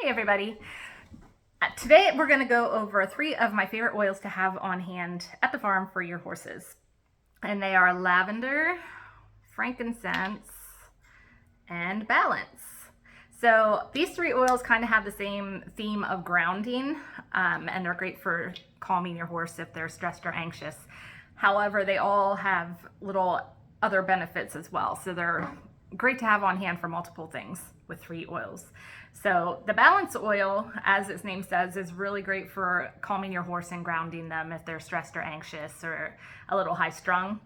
Hey everybody. Today we're going to go over 3 of my favorite oils to have on hand at the farm for your horses. And they are lavender, frankincense, and balance. So these 3 oils kind of have the same theme of grounding, and they're great for calming your horse if they're stressed or anxious. However, they all have little other benefits as well. So they're great to have on hand for multiple things with 3 oils. So the balance oil, as its name says, is really great for calming your horse and grounding them if they're stressed or anxious or a little high strung.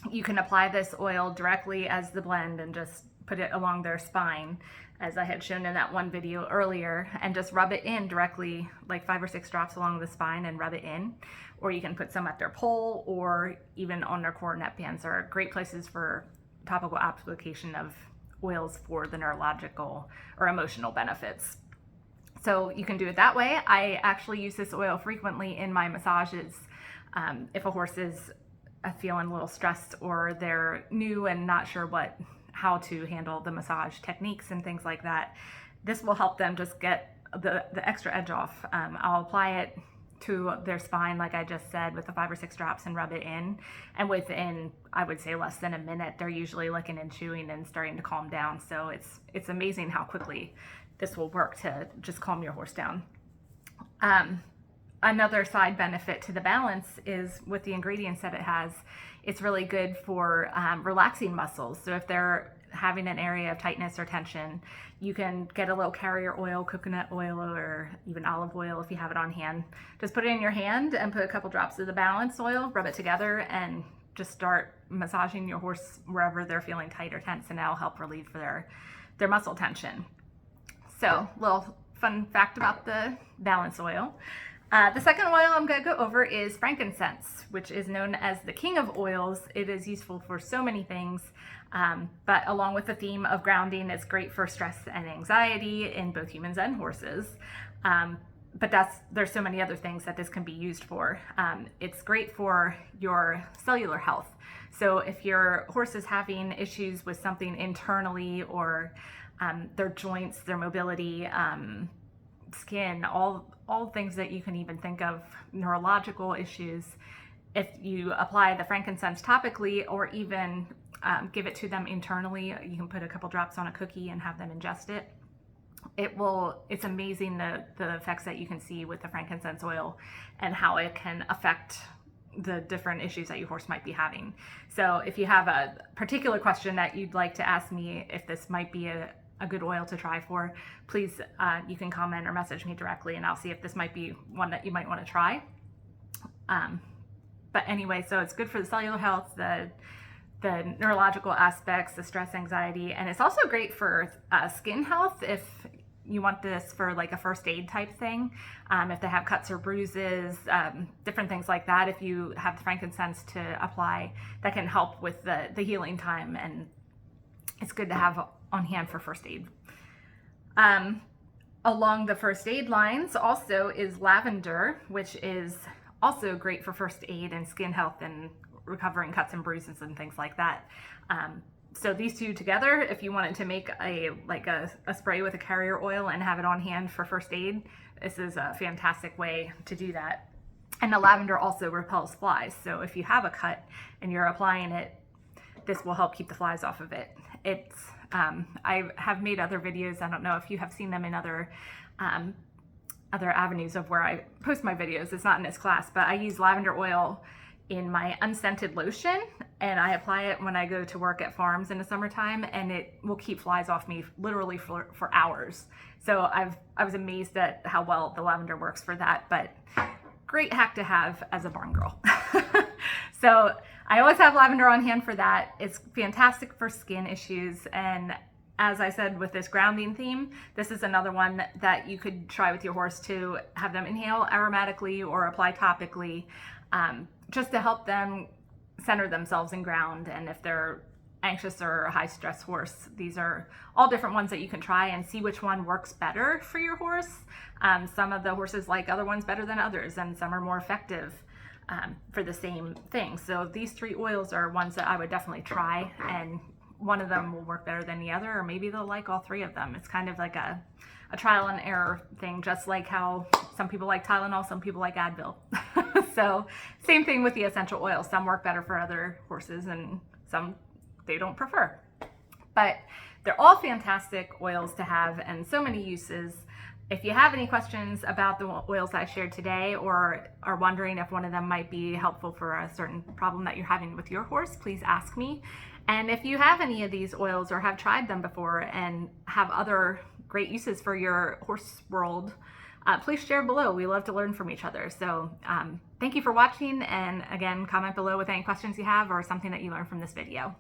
You can apply this oil directly as the blend and just put it along their spine, as I had shown in that one video earlier, and just rub it in directly, like 5 or 6 drops along the spine and rub it in. Or you can put some at their poll or even on their coronet bands. Are great places for topical application of oils for the neurological or emotional benefits. So you can do it that way. I actually use this oil frequently in my massages. If a horse is feeling a little stressed or they're new and not sure how to handle the massage techniques and things like that, this will help them just get the extra edge off. I'll apply it to their spine, like I just said, with the 5 or 6 drops and rub it in. And within, I would say, less than a minute, they're usually licking and chewing and starting to calm down. So it's amazing how quickly this will work to just calm your horse down. Another side benefit to the balance is with the ingredients that it has, it's really good for relaxing muscles. So if they're having an area of tightness or tension, you can get a little carrier oil, coconut oil, or even olive oil if you have it on hand. Just put it in your hand and put a couple drops of the balance oil, rub it together, and just start massaging your horse wherever they're feeling tight or tense, and that'll help relieve their muscle tension. So, little fun fact about the balance oil. The second oil I'm going to go over is frankincense, which is known as the king of oils. It is useful for so many things, but along with the theme of grounding, it's great for stress and anxiety in both humans and horses. But there's so many other things that this can be used for. It's great for your cellular health. So if your horse is having issues with something internally, or their joints, their mobility, skin, all things that you can even think of, neurological issues, if you apply the frankincense topically or even give it to them internally, you can put a couple drops on a cookie and have them ingest it. It's amazing the effects that you can see with the frankincense oil and how it can affect the different issues that your horse might be having. So if you have a particular question that you'd like to ask me if this might be a good oil to try for, please, you can comment or message me directly and I'll see if this might be one that you might want to try. But anyway, so it's good for the cellular health, the neurological aspects, the stress, anxiety, and it's also great for skin health if you want this for like a first aid type thing. If they have cuts or bruises, different things like that, if you have the frankincense to apply, that can help with the healing time, and it's good to have on hand for first aid. Along the first aid lines also is lavender, which is also great for first aid and skin health and recovering cuts and bruises and things like that. So these 2 together, if you wanted to make a spray with a carrier oil and have it on hand for first aid, this is a fantastic way to do that. And the lavender also repels flies. So if you have a cut and you're applying it, this will help keep the flies off of it. I have made other videos. I don't know if you have seen them in other avenues of where I post my videos. It's not in this class, but I use lavender oil in my unscented lotion, and I apply it when I go to work at farms in the summertime, and it will keep flies off me literally for hours. So I was amazed at how well the lavender works for that, but great hack to have as a barn girl. So I always have lavender on hand for that. It's fantastic for skin issues, and as I said, with this grounding theme, this is another one that you could try with your horse to have them inhale aromatically or apply topically, just to help them center themselves and ground. And if they're anxious or a high stress horse, these are all different ones that you can try and see which one works better for your horse. Some of the horses like other ones better than others, and some are more effective for the same thing. So these 3 oils are ones that I would definitely try, and one of them will work better than the other, or maybe they'll like all 3 of them. It's kind of like a a trial and error thing, just like how some people like Tylenol, some people like Advil. So same thing with the essential oils. Some work better for other horses and some they don't prefer. But they're all fantastic oils to have and so many uses. If you have any questions about the oils I shared today or are wondering if one of them might be helpful for a certain problem that you're having with your horse, please ask me. And if you have any of these oils or have tried them before and have other great uses for your horse world, please share below. We love to learn from each other. So thank you for watching. And again, comment below with any questions you have or something that you learned from this video.